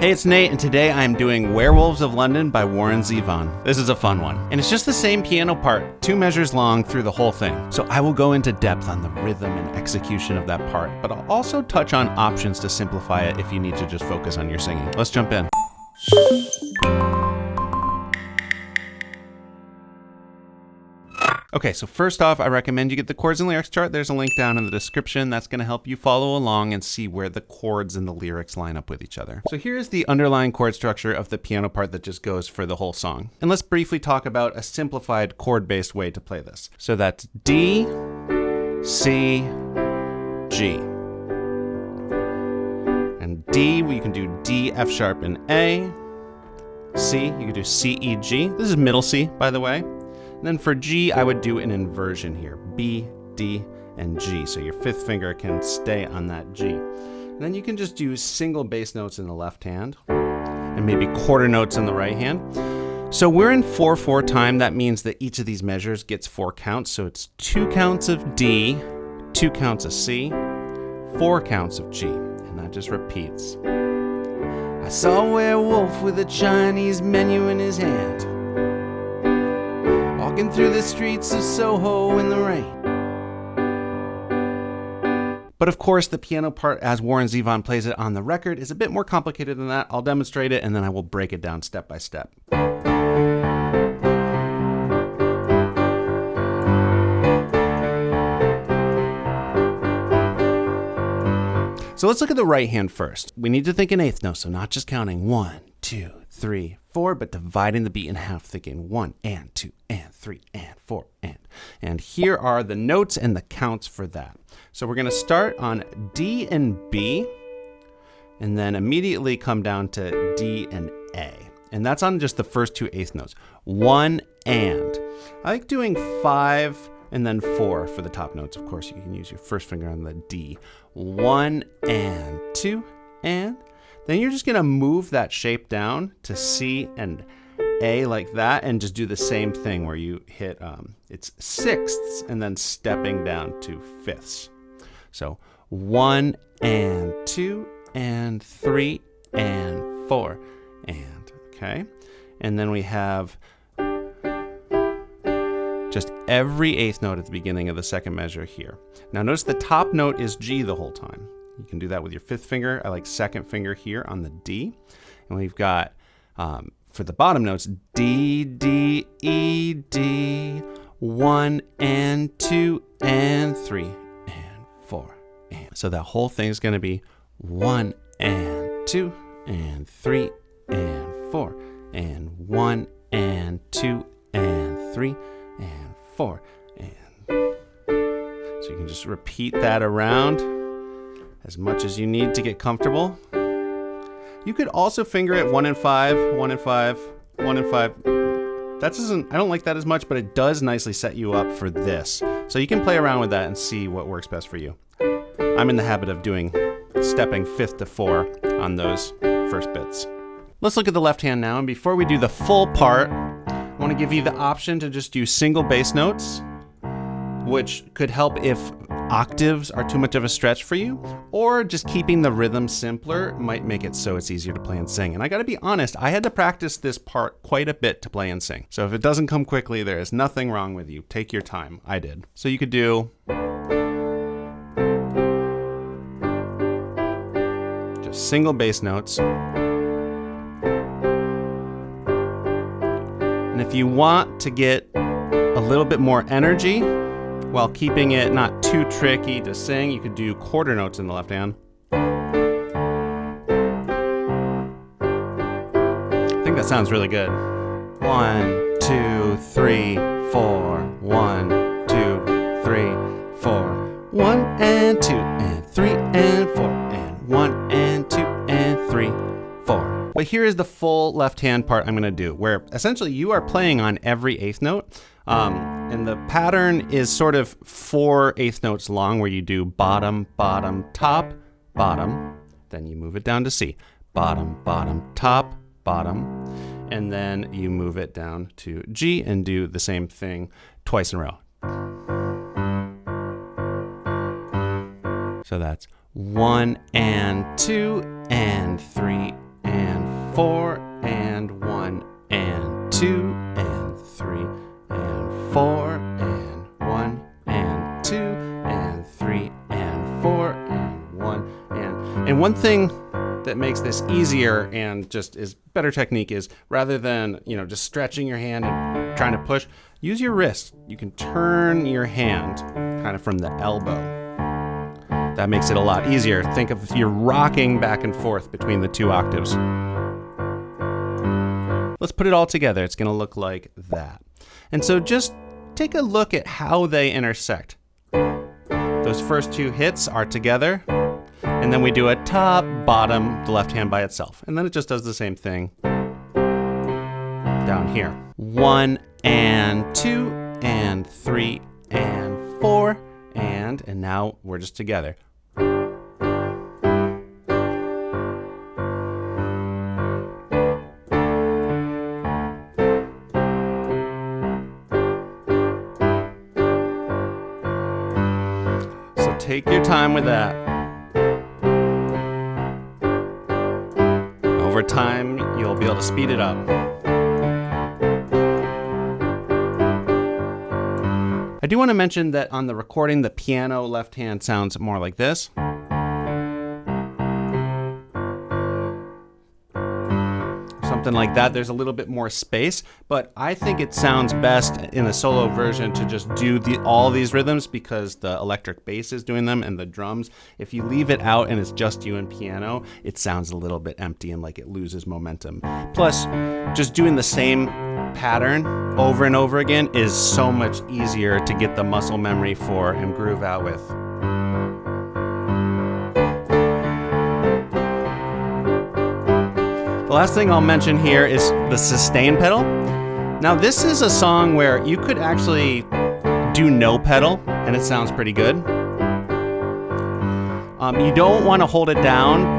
Hey, it's Nate, and today I'm doing Werewolves of London by Zevon. This is a fun one, and it's just the same piano part, 2 measures long through the whole thing. So I will go into depth on the rhythm and execution of that part, but I'll also touch on options to simplify it if you need to just focus on your singing. Let's jump in. Okay, so first off, I recommend you get the chords and lyrics chart. There's a link down in the description that's going to help you follow along and see where the chords and the lyrics line up with each other. So here's the underlying chord structure of the piano part that just goes for the whole song. And let's briefly talk about a simplified chord-based way to play this. So that's D, C, G. And D, you can do D, F sharp, and A. C, you can do C, E, G. This is middle C, by the way. And then for G, I would do an inversion here, B, D, and G. So your 5th finger can stay on that G. And then you can just do single bass notes in the left hand and maybe quarter notes in the right hand. So we're in 4/4 time. That means that each of these measures gets 4 counts. So it's 2 counts of D, 2 counts of C, 4 counts of G. And that just repeats. I saw a werewolf with a Chinese menu in his hand, walking through the streets of Soho in the rain. But of course, the piano part, as Zevon plays it on the record, is a bit more complicated than that. I'll demonstrate it, and then I will break it down step by step. So let's look at the right hand first. We need to think in 8th notes, so not just counting 1, 2, 3, 4, but dividing the beat in half, thinking 1 and 2 and 3 and 4 and. And here are the notes and the counts for that. So we're gonna start on D and B, and then immediately come down to D and A. And that's on just the first 2 8th notes. 1 and. I like doing 5 and then 4 for the top notes. Of course, you can use your 1st finger on the D. 1 and 2 and. Then you're just gonna move that shape down to C and A like that, and just do the same thing where you hit, it's 6ths and then stepping down to 5ths. So 1 and 2 and 3 and 4 and, okay? And then we have just every 8th note at the beginning of the 2nd measure here. Now notice the top note is G the whole time. You can do that with your 5th finger. I like 2nd finger here on the D. And we've got, for the bottom notes, D, D, E, D, 1 and 2 and 3 and 4 and. So that whole thing is going to be 1 and 2 and 3 and 4 and 1 and 2 and 3 and 4 and. So you can just repeat that around as much as you need to get comfortable. You could also finger it 1 and 5, 1 and 5, 1 and 5. That doesn't, I don't like that as much, but it does nicely set you up for this. So you can play around with that and see what works best for you. I'm in the habit of doing stepping 5th to 4 on those first bits. Let's look at the left hand now, and before we do the full part, I want to give you the option to just do single bass notes, which could help if octaves are too much of a stretch for you, or just keeping the rhythm simpler might make it so it's easier to play and sing. And I gotta be honest, I had to practice this part quite a bit to play and sing. So if it doesn't come quickly, there is nothing wrong with you. Take your time. I did. So you could do just single bass notes. And if you want to get a little bit more energy, while keeping it not too tricky to sing, you could do quarter notes in the left hand. I think that sounds really good. 1, 2, 3, 4. 1, 2, 3, 4. 1 and 2 and 3 and 4 and 1 and 2 and 3, 4. But here is the full left hand part I'm gonna do, where essentially you are playing on every 8th note. And the pattern is sort of 4 8th notes long, where you do bottom, bottom, top, bottom. Then you move it down to C. Bottom, bottom, top, bottom. And then you move it down to G and do the same thing twice in a row. So that's 1 and 2 and 3 and 4 and 1 and 2 and 3 and 4 and 1 and 2 and 3 and 4 and 1 and one thing that makes this easier and just is better technique is rather than, just stretching your hand and trying to push, use your wrist. You can turn your hand kind of from the elbow. That makes it a lot easier. Think of you're rocking back and forth between the 2 octaves. Let's put it all together. It's going to look like that. And so just take a look at how they intersect. Those first 2 hits are together, and then we do a top, bottom, the left hand by itself. And then it just does the same thing down here. 1 and 2 and 3 and 4 and now we're just together. So take your time with that. Over time, you'll be able to speed it up. I do want to mention that on the recording, the piano left hand sounds more like this. Something like that. There's a little bit more space, but I think it sounds best in a solo version to just do all these rhythms because the electric bass is doing them and the drums. If you leave it out and it's just you and piano, it sounds a little bit empty and like it loses momentum. Plus, just doing the same pattern over and over again is so much easier to get the muscle memory for and groove out with. The last thing I'll mention here is the sustain pedal. Now this is a song where you could actually do no pedal and it sounds pretty good. You don't want to hold it down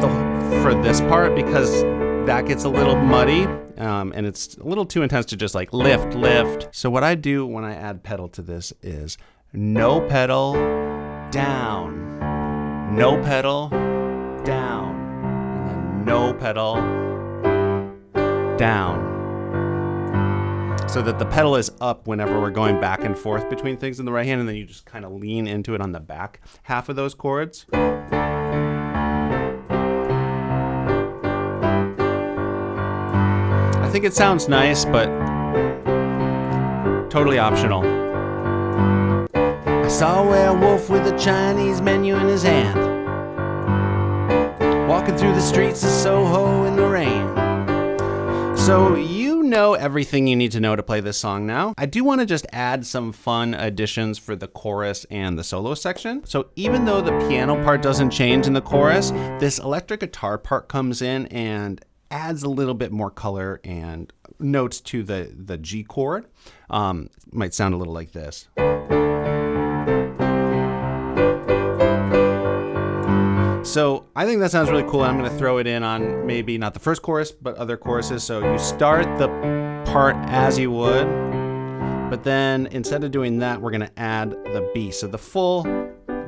for this part because that gets a little muddy. And it's a little too intense to just like lift. So what I do when I add pedal to this is no pedal, down, no pedal, down, and then no pedal, down. So that the pedal is up whenever we're going back and forth between things in the right hand, and then you just kind of lean into it on the back half of those chords. I think it sounds nice, but totally optional. I saw a werewolf with a Chinese menu in his hand, walking through the streets of Soho in the rain. So you know everything you need to know to play this song now. I do want to just add some fun additions for the chorus and the solo section. So even though the piano part doesn't change in the chorus, this electric guitar part comes in and adds a little bit more color and notes to the G chord. Might sound a little like this. So I think that sounds really cool. I'm going to throw it in on maybe not the first chorus, but other choruses. So you start the part as you would, but then instead of doing that, we're going to add the B. So the full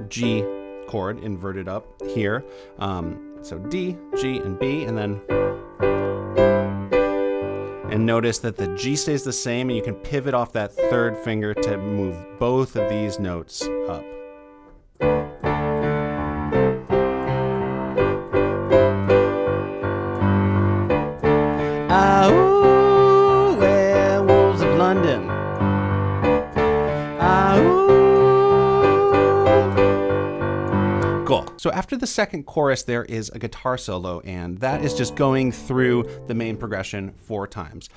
G chord inverted up here. So D, G, and B, and then and notice that the G stays the same, and you can pivot off that third finger to move both of these notes up. Ah-ooh, Werewolves of London. Ah-ooh. Cool. So after the second chorus, there is a guitar solo, and that is just going through the main progression 4 times.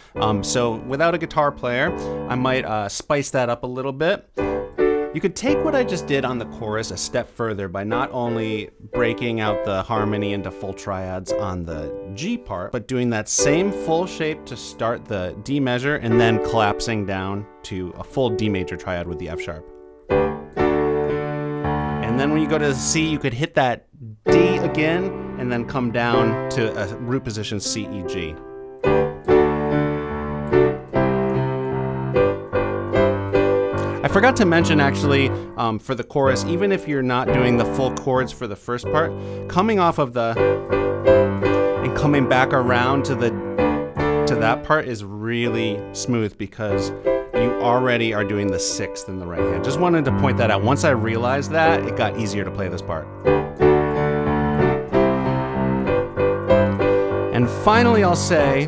So without a guitar player, I might spice that up a little bit. You could take what I just did on the chorus a step further by not only breaking out the harmony into full triads on the G part, but doing that same full shape to start the D measure and then collapsing down to a full D major triad with the F sharp. And then when you go to C, you could hit that D again and then come down to a root position C, E, G. I forgot to mention actually for the chorus, even if you're not doing the full chords for the first part, coming off of the and coming back around to the to that part is really smooth because you already are doing the sixth in the right hand. Just wanted to point that out. Once I realized that, it got easier to play this part. And finally, I'll say,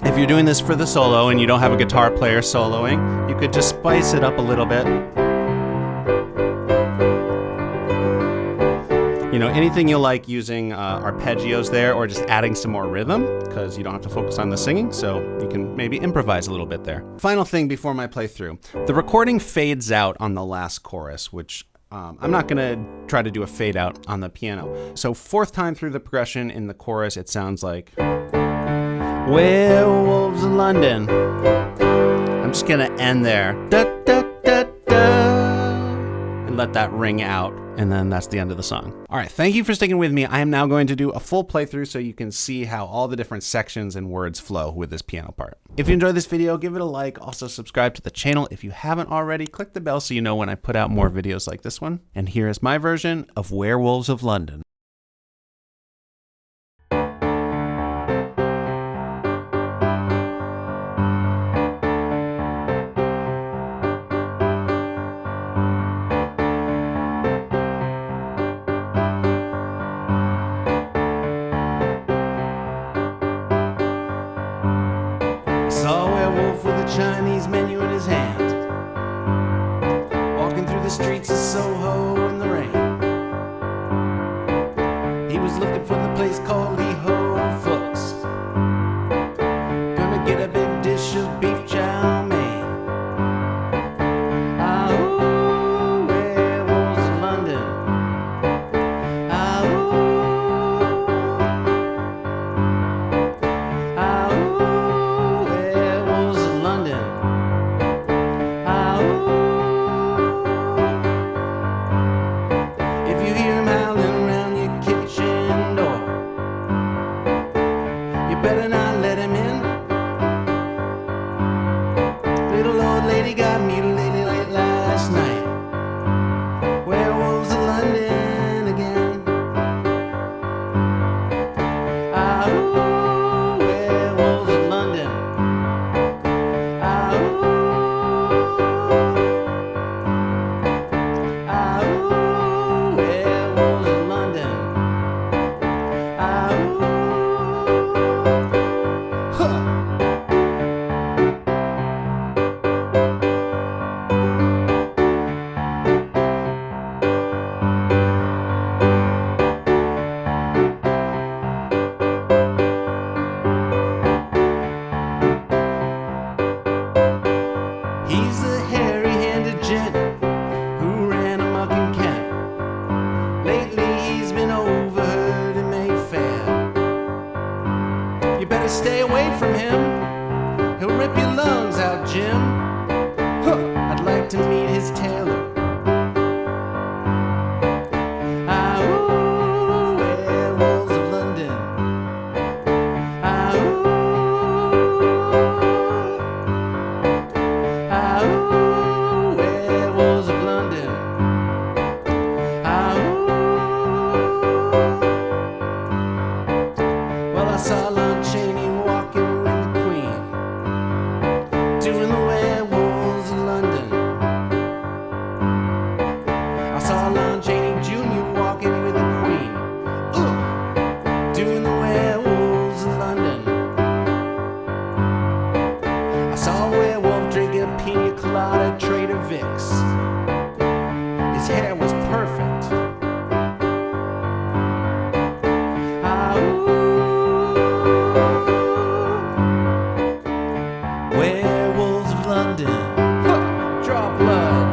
if you're doing this for the solo and you don't have a guitar player soloing, you could just spice it up a little bit. You know, anything you like using arpeggios there, or just adding some more rhythm, because you don't have to focus on the singing, so you can maybe improvise a little bit there. Final thing before my playthrough. The recording fades out on the last chorus, which I'm not going to try to do a fade out on the piano. So fourth time through the progression in the chorus, it sounds like Werewolves of London. I'm just going to end there. Da, da, da, da, and let that ring out. And then that's the end of the song. All right, thank you for sticking with me. I am now going to do a full playthrough so you can see how all the different sections and words flow with this piano part. If you enjoyed this video, give it a like. Also subscribe to the channel if you haven't already. Click the bell so you know when I put out more videos like this one. And here is my version of Werewolves of London. Saw a werewolf with a Chinese menu in his hand, walking through the streets of Soho in the rain. He was looking for the place called Lee Ho Fooks. Gonna get a big dish of beef chow mein. Ah, ooh, werewolves of London. Ah, ooh. Ah, ooh. Better not let him in. Little old lady got mutilated late last night. Werewolves of London again. Ah, ooh, werewolves of London. Ah, ooh. Ah, ooh, werewolves of London. Ah, ooh. He's a hairy-handed gent who ran amok in Kent. Lately he's been overheard in Mayfair. You better stay away from him. He'll rip your lungs out, Jim. Huh, I'd like to meet his tailor. Ah, ooh, werewolves of London. Ah, ooh. Ah, ooh, werewolves of London. Ah, ooh. Well, I saw Lon Chaney walking with the Queen, doing the Werewolves of London. I saw Lon Chaney Jr. walking with the Queen, doing the Werewolves of London. I saw a werewolf drink a pina colada at Trader Vic's. His hair was perfect. Ah, ooh. Werewolves of London. Huh, draw blood.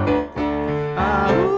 Ah, ooh.